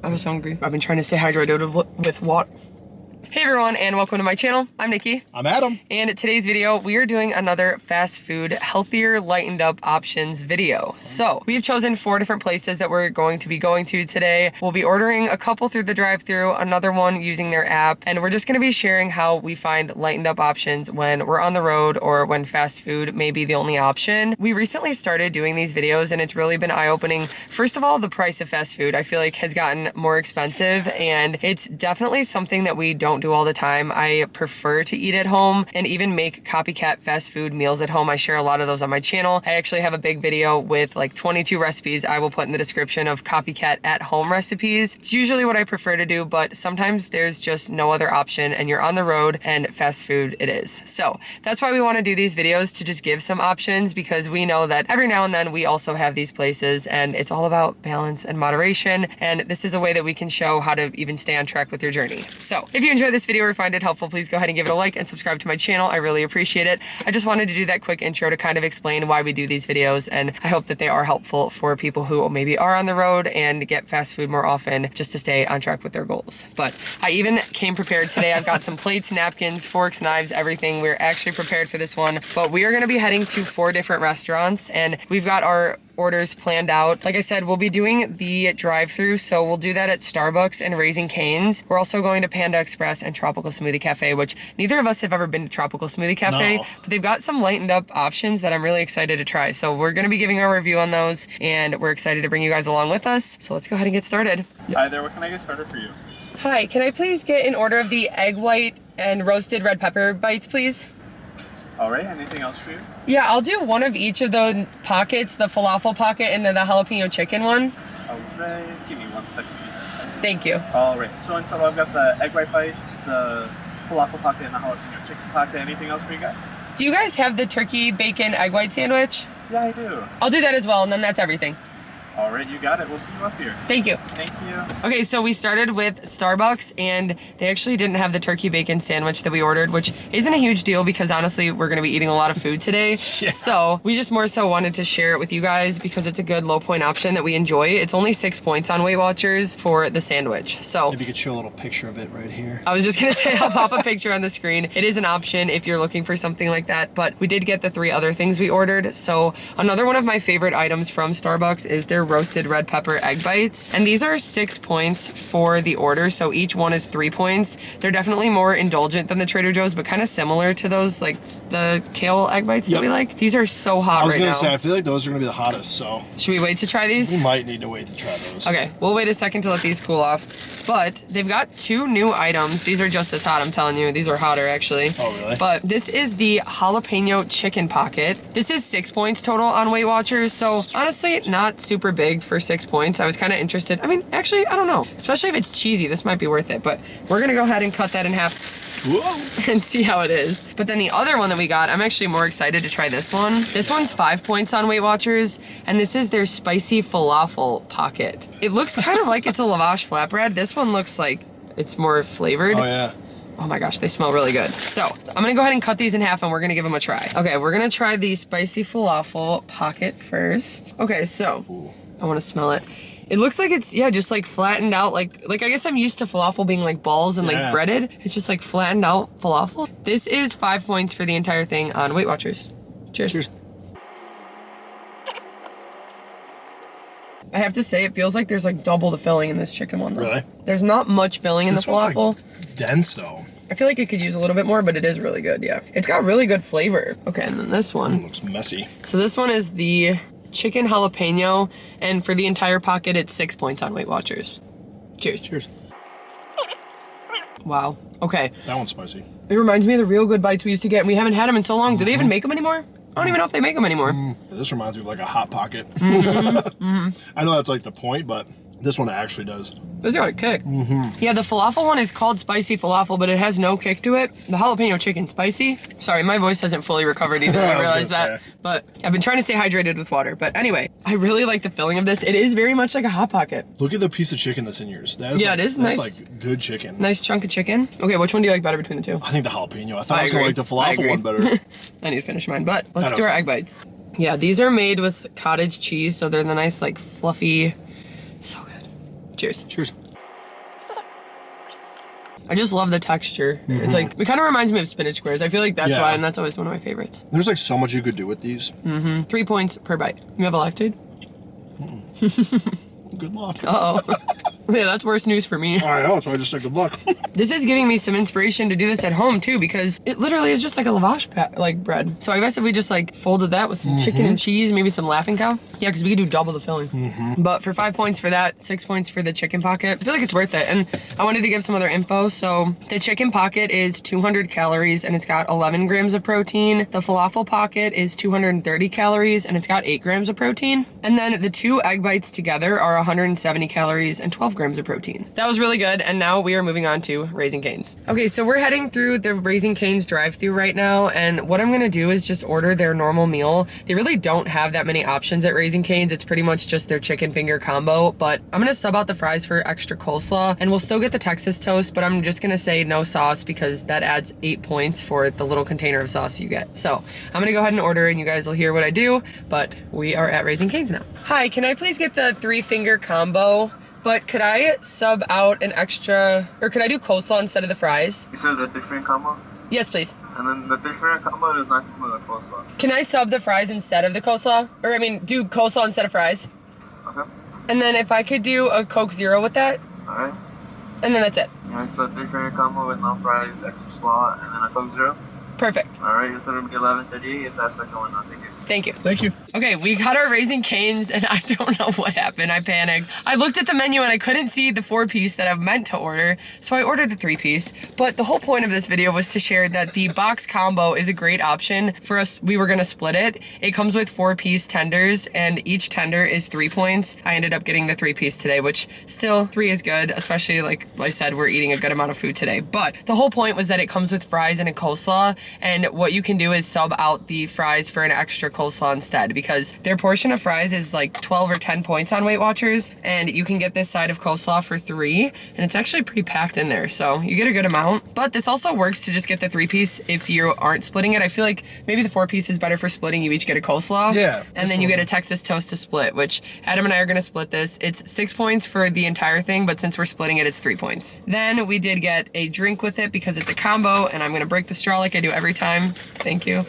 I was hungry. I've been trying to stay hydrated with water. Hey everyone, and welcome to my channel. I'm Nikki. I'm Adam. And today's video, we are doing another fast food, healthier, lightened up options video. So we've chosen 4 different places that we're going to be going to today. We'll be ordering a couple through the drive-thru, another one using their app, and we're just gonna be sharing how we find lightened up options when we're on the road or when fast food may be the only option. We recently started doing these videos and it's really been eye-opening. First of all, the price of fast food, I feel like has gotten more expensive, and it's definitely something that we don't do all the time. I prefer to eat at home and even make copycat fast food meals at home. I share a lot of those on my channel. I actually have a big video with like 22 recipes I will put in the description of copycat at home recipes. It's usually what I prefer to do, but sometimes there's just no other option and you're on the road and fast food it is. So that's why we want to do these videos, to just give some options, because we know that every now and then we also have these places and it's all about balance and moderation. And this is a way that we can show how to even stay on track with your journey. So if you enjoy this video or find it helpful, please go ahead and give it a like and subscribe to my channel. I really appreciate it. I just wanted to do that quick intro to kind of explain why we do these videos, and I hope that they are helpful for people who maybe are on the road and get fast food more often, just to stay on track with their goals. But I even came prepared today. I've got some plates, napkins, forks, knives, everything. We're actually prepared for this one, but we are going to be heading to 4 different restaurants and we've got our orders planned out. Like I said, we'll be doing the drive-thru, so we'll do that at Starbucks and Raising Cane's. We're also going to Panda Express and Tropical Smoothie Cafe, which neither of us have ever been to Tropical Smoothie Cafe, but they've got some lightened up options that I'm really excited to try. So we're gonna be giving our review on those, and we're excited to bring you guys along with us. So let's go ahead and get started. Hi there, what can I get started for you? Hi, can I please get an order of the egg white and roasted red pepper bites, please? All right, anything else for you? Yeah, I'll do one of each of the pockets, the falafel pocket and then the jalapeno chicken one. All right, give me 1 second. Thank you. All right, so in total I've got the egg white bites, the falafel pocket, and the jalapeno chicken pocket. Anything else for you guys? Do you guys have the turkey bacon egg white sandwich? Yeah, I do. I'll do that as well, and then that's everything. All right, you got it. We'll see you up here. Thank you. Thank you. Okay, so we started with Starbucks, and they actually didn't have the turkey bacon sandwich that we ordered, which isn't a huge deal because honestly, we're gonna be eating a lot of food today. Yeah. So we just more so wanted to share it with you guys because it's a good low point option that we enjoy. It's only 6 points on WeightWatchers for the sandwich. So maybe you could show a little picture of it right here. I was just gonna say, I'll pop a picture on the screen. It is an option if you're looking for something like that, but we did get the 3 other things we ordered. So another one of my favorite items from Starbucks is their roasted red pepper egg bites, and these are 6 points for the order, so each one is 3 points. They're definitely more indulgent than the Trader Joe's, but kind of similar to those, like the kale egg bites that we like. These are so hot right now. I was gonna say, I feel like those are gonna be the hottest, so. Should we wait to try these? We might need to wait to try those. Okay, we'll wait a second to let these cool off. But they've got 2 new items. These are just as hot, I'm telling you. These are hotter, actually. Oh, really? But this is the jalapeno chicken pocket. This is 6 points total on WeightWatchers, so honestly, not super big for 6 points. I was kind of interested. I mean, actually, I don't know. Especially if it's cheesy, this might be worth it. But we're gonna go ahead and cut that in half. Whoa. And see how it is. But then the other one that we got, I'm actually more excited to try this one. This one's 5 points on WeightWatchers, and this is their spicy falafel pocket. It looks kind of like it's a lavash flatbread. This one looks like it's more flavored. Oh, yeah. Oh my gosh, they smell really good. So I'm gonna go ahead and cut these in half and we're gonna give them a try. Okay, we're gonna try the spicy falafel pocket first. Okay, so I wanna smell it. It looks like it's, yeah, just like flattened out, like I guess I'm used to falafel being like balls and like breaded. It's just like flattened out falafel. This is 5 points for the entire thing on WeightWatchers. Cheers. Cheers. I have to say, it feels like there's like double the filling in this chicken one though. Really? There's not much filling in the falafel. Like dense though. I feel like it could use a little bit more, but it is really good, yeah. It's got really good flavor. Okay, and then this one. It looks messy. So this one is the chicken jalapeno, and for the entire pocket, it's 6 points on WeightWatchers. Cheers. Cheers. Wow. Okay. That one's spicy. It reminds me of the Real Good Bites we used to get. We haven't had them in so long. Do they even make them anymore? I don't even know if they make them anymore. This reminds me of like a Hot Pocket. I know that's like the point, but this one actually does. This got a kick. Yeah, the falafel one is called spicy falafel, but it has no kick to it. The jalapeno chicken spicy. Sorry, my voice hasn't fully recovered either. I realized that. But I've been trying to stay hydrated with water. But anyway, I really like the filling of this. It is very much like a Hot Pocket. Look at the piece of chicken that's in yours. That is it is nice. That's like good chicken. Nice chunk of chicken. Okay, which one do you like better between the two? I think the jalapeno. I thought I was gonna like the falafel one better. I need to finish mine, but let's do our egg bites. Yeah, these are made with cottage cheese, so they're the nice, like, fluffy. So good. Cheers. Cheers. I just love the texture. It's like, it kind of reminds me of spinach squares. I feel like that's why, and that's always one of my favorites. There's like so much you could do with these. 3 points per bite. You have a Lactaid? Good luck. Uh-oh. Yeah, that's worse news for me. I know, so I just said good luck. This is giving me some inspiration to do this at home too, because it literally is just like a lavash like bread. So I guess if we just like folded that with some chicken and cheese, maybe some Laughing Cow. Yeah, because we could do double the filling. But for 5 points for that, 6 points for the chicken pocket, I feel like it's worth it. And I wanted to give some other info. So the chicken pocket is 200 calories and it's got 11 grams of protein. The falafel pocket is 230 calories and it's got 8 grams of protein. And then the 2 egg bites together are 170 calories and 12 grams of protein. That was really good. And now we are moving on to Raising Cane's. Okay, so we're heading through the Raising Cane's drive-thru right now. And what I'm gonna do is just order their normal meal. They really don't have that many options at Raising Cane's. It's pretty much just their chicken finger combo, but I'm gonna sub out the fries for extra coleslaw and we'll still get the Texas toast, but I'm just gonna say no sauce because that adds 8 points for the little container of sauce you get. So I'm gonna go ahead and order and you guys will hear what I do, but we are at Raising Cane's now. Hi, can I please get the 3-finger combo? But could I sub out an extra, or could I do coleslaw instead of the fries? You said the 3-finger combo? Yes, please. And then the 3-finger combo does not come with a coleslaw. Can I sub the fries instead of the coleslaw? Or I mean, do coleslaw instead of fries? Okay. And then if I could do a Coke Zero with that, Alright. and then that's it. Alright, so 3-finger combo with no fries, extra slaw, and then a Coke Zero. Perfect. Alright, it's gonna be 11:38 if that's not going on. Thank you. Thank you. Thank you. Okay, we got our Raising Cane's and I don't know what happened. I panicked. I looked at the menu and I couldn't see the 4-piece that I meant to order, so I ordered the 3-piece. But the whole point of this video was to share that the box combo is a great option for us. We were gonna split it. It comes with 4-piece tenders and each tender is 3 points. I ended up getting the 3-piece today, which still 3 is good, especially like I said, we're eating a good amount of food today. But the whole point was that it comes with fries and a coleslaw, and what you can do is sub out the fries for an extra coleslaw instead, because their portion of fries is like 12 or 10 points on WeightWatchers, and you can get this side of coleslaw for 3, and it's actually pretty packed in there, so you get a good amount. But this also works to just get the 3-piece if you aren't splitting it. I feel like maybe the 4-piece is better for splitting. You each get a coleslaw, yeah, and then you get a Texas toast to split, which Adam and I are gonna split this. It's 6 points for the entire thing, but since we're splitting it, it's 3 points. Then we did get a drink with it because it's a combo, and I'm gonna break the straw like I do every time. Thank you.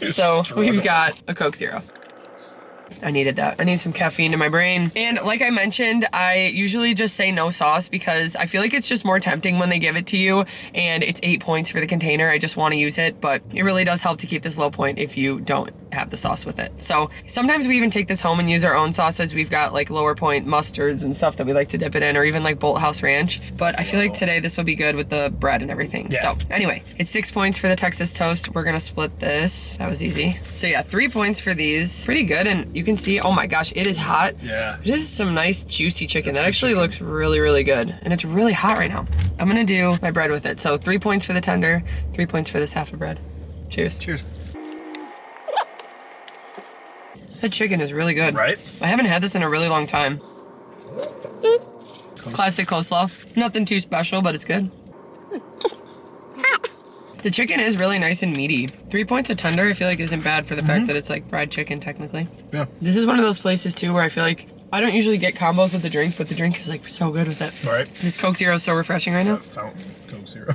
So we've got a Coke Zero. I needed that. I need some caffeine in my brain. And like I mentioned, I usually just say no sauce because I feel like it's just more tempting when they give it to you, and it's 8 points for the container. I just want to use it, but it really does help to keep this low point if you don't have the sauce with it. So sometimes we even take this home and use our own sauces. We've got like lower point mustards and stuff that we like to dip it in, or even like Bolt House Ranch. But I feel like today this will be good with the bread and everything. Yeah. So anyway, it's 6 points for the Texas toast. We're gonna split this. That was easy. So yeah, 3 points for these. Pretty good, and you can see, oh my gosh, it is hot. Yeah. This is some nice juicy chicken. That's that good actually chicken. looks really, really good. And it's really hot right now. I'm gonna do my bread with it. So 3 points for the tender, 3 points for this half of bread. Cheers. Cheers. That chicken is really good. Right? I haven't had this in a really long time. Classic coleslaw. Nothing too special, but it's good. The chicken is really nice and meaty. 3 points of tender I feel like isn't bad for the fact that it's like fried chicken technically. Yeah. This is one of those places too where I feel like I don't usually get combos with the drink, but the drink is like so good with it. Right. This Coke Zero is so refreshing right now. Fountain Coke Zero.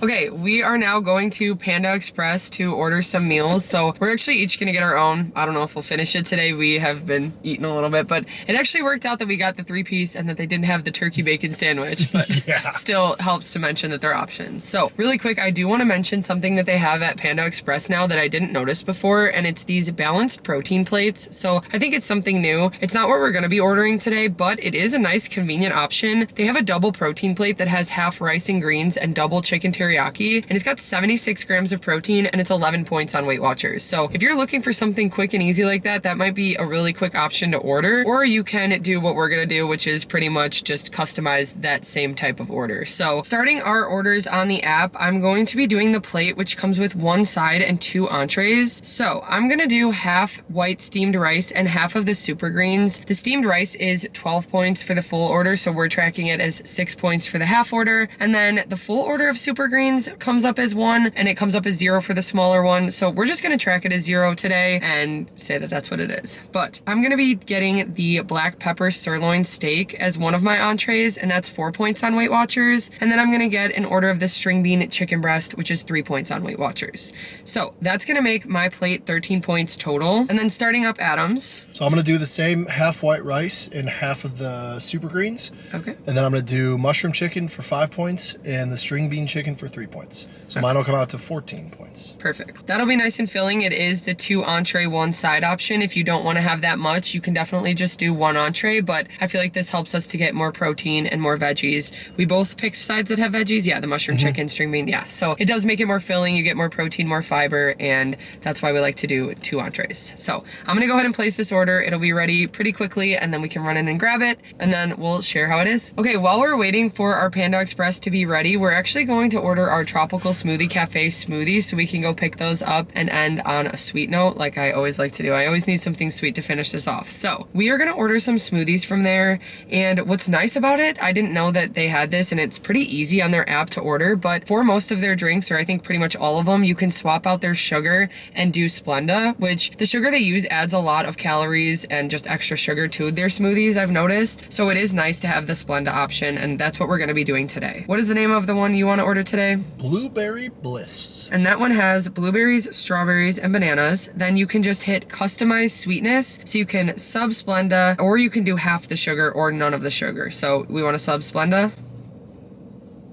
Okay, we are now going to Panda Express to order some meals. So we're actually each gonna get our own. I don't know if we'll finish it today. We have been eating a little bit, but it actually worked out that we got the 3-piece and that they didn't have the turkey bacon sandwich, but Yeah. still helps to mention that they're options. So really quick, I do wanna mention something that they have at Panda Express now that I didn't notice before, and it's these balanced protein plates. So I think it's something new. It's not what we're gonna be ordering today, but it is a nice convenient option. They have a double protein plate that has half rice and greens and double chicken teriyaki, and it's got 76 grams of protein and it's 11 points on WeightWatchers. So if you're looking for something quick and easy like that, that might be a really quick option to order, or you can do what we're gonna do, which is pretty much just customize that same type of order. So starting our orders on the app, I'm going to be doing the plate, which comes with 1 side and 2 entrees. So I'm gonna do half white steamed rice and half of the super greens. The steamed rice is 12 points for the full order, so we're tracking it as 6 points for the half order, and then the full order of super greens greens comes up as 1 and it comes up as 0 for the smaller one. So we're just gonna track it as 0 today and say that that's what it is. But I'm gonna be getting the black pepper sirloin steak as one of my entrees, and that's 4 points on Weight Watchers. And then I'm gonna get an order of the string bean chicken breast, which is 3 points on Weight Watchers. So that's gonna make my plate 13 points total. And then starting up Adam's. So I'm gonna do the same half white rice and half of the super greens. Okay. And then I'm gonna do mushroom chicken for 5 points and the string bean chicken for 3 points. So mine will come out to 14 points. Perfect. That'll be nice and filling. It is the 2 entree, 1 side option. If you don't want to have that much, you can definitely just do 1 entree, but I feel like this helps us to get more protein and more veggies. We both picked sides that have veggies. Yeah, the mushroom chicken, string bean. Yeah, so it does make it more filling. You get more protein, more fiber, and that's why we like to do 2 entrees. So I'm gonna go ahead and place this order. It'll be ready pretty quickly, and then we can run in and grab it, and then we'll share how it is. Okay, while we're waiting for our Panda Express to be ready, we're actually going to order our Tropical Smoothie Cafe smoothies so we can go pick those up and end on a sweet note like I always like to do. I always need something sweet to finish this off. So we are gonna order some smoothies from there, and what's nice about it, I didn't know that they had this, and it's pretty easy on their app to order, but for most of their drinks, or I think pretty much all of them, you can swap out their sugar and do Splenda, which the sugar they use adds a lot of calories and just extra sugar to their smoothies, I've noticed. So it is nice to have the Splenda option, and that's what we're gonna be doing today. What is the name of the one you wanna order today? Blueberry Bliss. And that one has blueberries, strawberries, and bananas. Then you can just hit customize sweetness. So you can sub Splenda, or you can do half the sugar or none of the sugar. So we want to sub Splenda.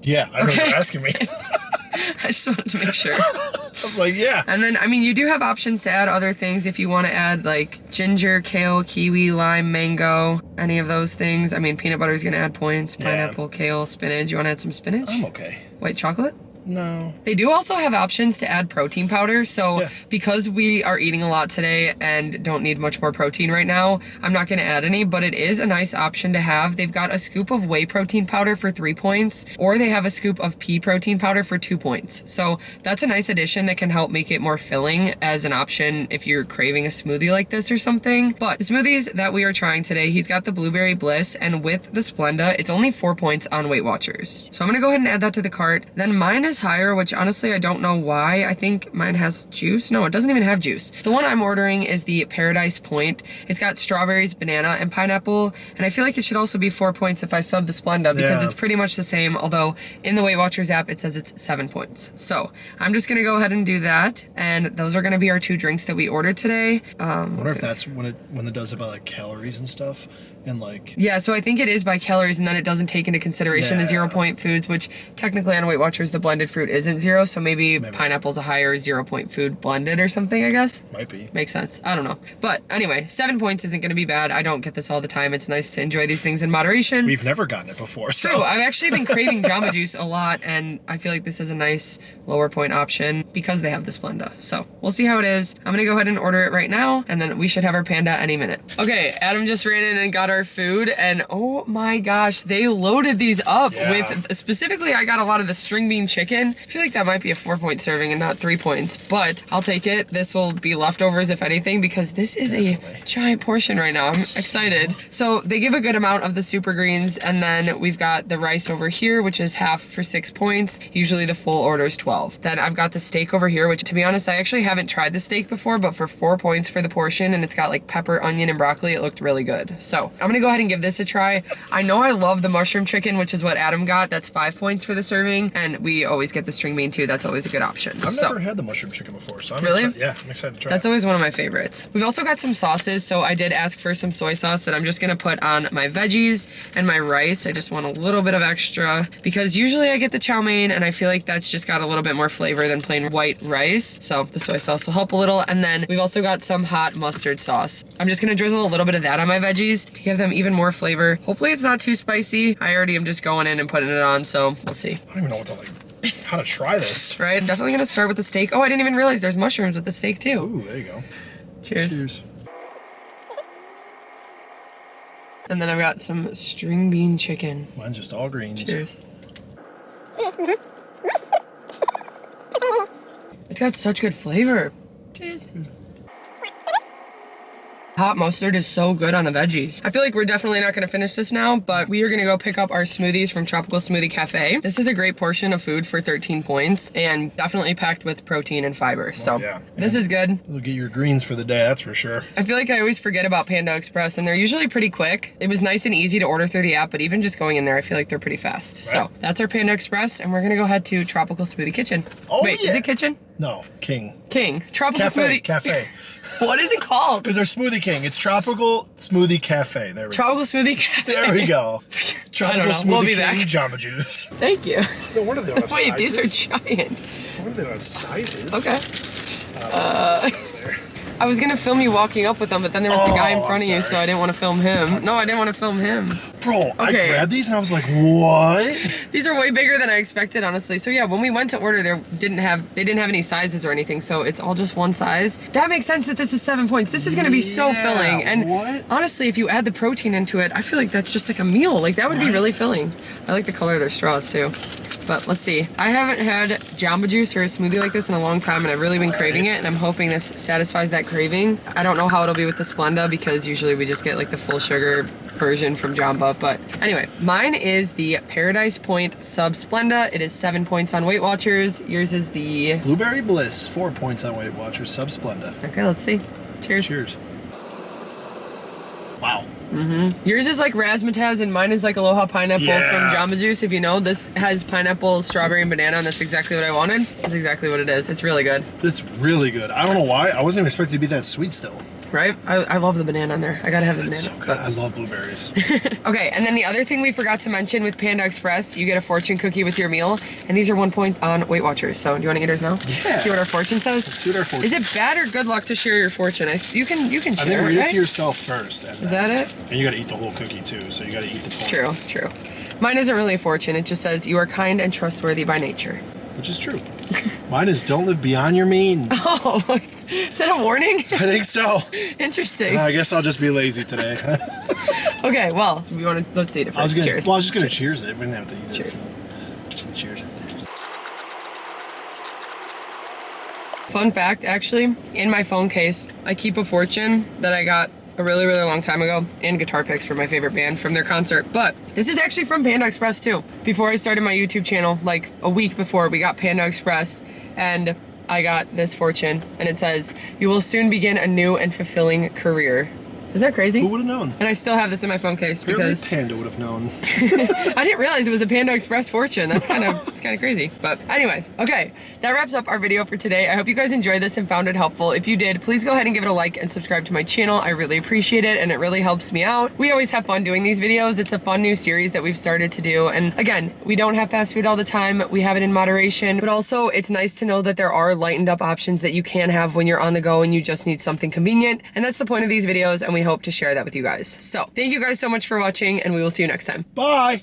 Yeah, I know you're asking me. I just wanted to make sure. I was like, yeah. And then, I mean, you do have options to add other things if you want to add like ginger, kale, kiwi, lime, mango, any of those things. I mean, peanut butter is going to add points. Pineapple, kale, spinach. You want to add some spinach? I'm okay. White chocolate? No. They do also have options to add protein powder. So because we are eating a lot today and don't need much more protein right now, I'm not going to add any, but it is a nice option to have. They've got a scoop of whey protein powder for 3 points, or they have a scoop of pea protein powder for 2 points. So that's a nice addition that can help make it more filling as an option if you're craving a smoothie like this or something. But the smoothies that we are trying today, he's got the Blueberry Bliss, and with the Splenda, it's only 4 points on Weight Watchers. So I'm going to go ahead and add that to the cart. Then mine is higher, which honestly I don't know why. I think mine has juice. No, it doesn't even have juice. The one I'm ordering is the Paradise Point. It's got strawberries, banana, and pineapple, and I feel like it should also be 4 points if I sub the Splenda because it's pretty much the same, although in the Weight Watchers app it says it's 7 points. So I'm just gonna go ahead and do that, and those are gonna be our 2 drinks that we ordered today. I wonder if that's when it does it by like calories and stuff. And like, yeah, so I think it is by calories, and then it doesn't take into consideration the 0 point foods, which technically on Weight Watchers the blended fruit isn't 0, so maybe pineapple's a higher 0 point food blended or something, I guess. Might be. Makes sense. I don't know. But anyway, 7 points isn't going to be bad. I don't get this all the time. It's nice to enjoy these things in moderation. We've never gotten it before. So. True. I've actually been craving Jamba Juice a lot, and I feel like this is a nice lower point option because they have the Splenda. So we'll see how it is. I'm going to go ahead and order it right now, and then we should have our Panda any minute. Okay, Adam just ran in and got our food, and oh my gosh, they loaded these up with, specifically I got a lot of the string bean chicken. I feel like that might be a 4 point serving and not 3 points, but I'll take it. This will be leftovers if anything, because this is a giant portion right now. I'm excited. So they give a good amount of the super greens, and then we've got the rice over here, which is half for 6 points. Usually the full order is 12. Then I've got the steak over here, which to be honest, I actually haven't tried the steak before, but for 4 points for the portion, and it's got like pepper, onion, and broccoli, it looked really good. So I'm gonna go ahead and give this a try. I know I love the mushroom chicken, which is what Adam got. That's 5 points for the serving, and we always get the string bean too. That's always a good option. I've never had the mushroom chicken before, so I'm excited. I'm excited to try That's always one of my favorites. We've also got some sauces, so I did ask for some soy sauce that I'm just gonna put on my veggies and my rice. I just want a little bit of extra because usually I get the chow mein, and I feel like that's just got a little bit more flavor than plain white rice. So the soy sauce will help a little, and then we've also got some hot mustard sauce. I'm just gonna drizzle a little bit of that on my veggies to give them even more flavor. Hopefully it's not too spicy. I already am just going in and putting it on, so we'll see. I don't even know what to how to try this. Right, I'm definitely gonna start with the steak. Oh, I didn't even realize there's mushrooms with the steak too. Ooh, there you go. Cheers. Cheers. And then I've got some string bean chicken. Mine's just all greens. Cheers. It's got such good flavor. Cheers. Hot mustard is so good on the veggies. I feel like we're definitely not gonna finish this now, but we are gonna go pick up our smoothies from Tropical Smoothie Cafe. This is a great portion of food for 13 points and definitely packed with protein and fiber. So yeah. This is good. You'll get your greens for the day, that's for sure. I feel like I always forget about Panda Express, and they're usually pretty quick. It was nice and easy to order through the app, but even just going in there, I feel like they're pretty fast. Right. So that's our Panda Express, and we're gonna go head to Tropical Smoothie Kitchen. Oh, wait, yeah. Is it Kitchen? No, King. King. Tropical Cafe. Smoothie Cafe. What is it called? Because they're Smoothie King. It's Tropical Smoothie Cafe. There we go. Tropical Smoothie Cafe. There we go. Tropical I don't know. Smoothie We'll be King back. Jamba Juice. Thank you. No wonder they don't have Wait, sizes. these are giant. No wonder they don't have sizes. Okay. I was gonna film you walking up with them, but then there was the guy in front of you, so I didn't want to film him. No, I didn't want to film him. Bro, Okay. I grabbed these and I was like, what? These are way bigger than I expected, honestly. So yeah, when we went to order, they didn't have any sizes or anything, so it's all just one size. That makes sense that this is 7 points. This is gonna be so filling. And honestly, if you add the protein into it, I feel like that's just like a meal. Like that would be really filling. I like the color of their straws too. But let's see. I haven't had Jamba Juice or a smoothie like this in a long time, and I've really been craving it, and I'm hoping this satisfies that craving. I don't know how it'll be with the Splenda, because usually we just get like the full sugar version from Jamba. But anyway, mine is the Paradise Point Sub Splenda. It is 7 points on WeightWatchers. Yours is the Blueberry Bliss, 4 points on WeightWatchers, Sub Splenda. Okay, let's see. Cheers. Cheers. Wow. Yours is like razzmatazz, and mine is like Aloha Pineapple Yeah. from Jamba Juice. If you know, this has pineapple, strawberry, and banana, and that's exactly what I wanted. That's exactly what it is. It's really good. It's really good. I don't know why. I wasn't even expecting it to be that sweet still. Right? I love the banana in there. I gotta have the It's banana. so good. I love blueberries. Okay, and then the other thing we forgot to mention with Panda Express, you get a fortune cookie with your meal, and these are 1 point on WeightWatchers. So do you want to eat ours now? Yeah. See what our fortune says? Let's see what our fortune Is it bad or good luck to share your fortune? You can share I think it, read it right? to yourself first. Is that it? And you gotta eat the whole cookie too, so you gotta eat the point. True, true. Mine isn't really a fortune. It just says, you are kind and trustworthy by nature. Which is true. Mine is don't live beyond your means. Oh, is that a warning? I think so. Interesting. I guess I'll just be lazy today. Okay, well, let's eat it first. Cheers. Well, I was just gonna cheers it. We didn't have to eat Cheers. it. Cheers. Fun fact, actually, in my phone case, I keep a fortune that I got a really, really long time ago, and guitar picks for my favorite band from their concert. But this is actually from Panda Express too. Before I started my YouTube channel, like a week before, we got Panda Express, and I got this fortune, and it says, you will soon begin a new and fulfilling career. Isn't that crazy? Who would have known? And I still have this in my phone case because Panda would have known. I didn't realize it was a Panda Express fortune. That's kind of crazy. But anyway, okay, that wraps up our video for today. I hope you guys enjoyed this and found it helpful. If you did, please go ahead and give it a like and subscribe to my channel. I really appreciate it, and it really helps me out. We always have fun doing these videos. It's a fun new series that we've started to do. And again, we don't have fast food all the time. We have it in moderation, but also it's nice to know that there are lightened up options that you can have when you're on the go and you just need something convenient. And that's the point of these videos, and we hope to share that with you guys. So thank you guys so much for watching, and we will see you next time. Bye.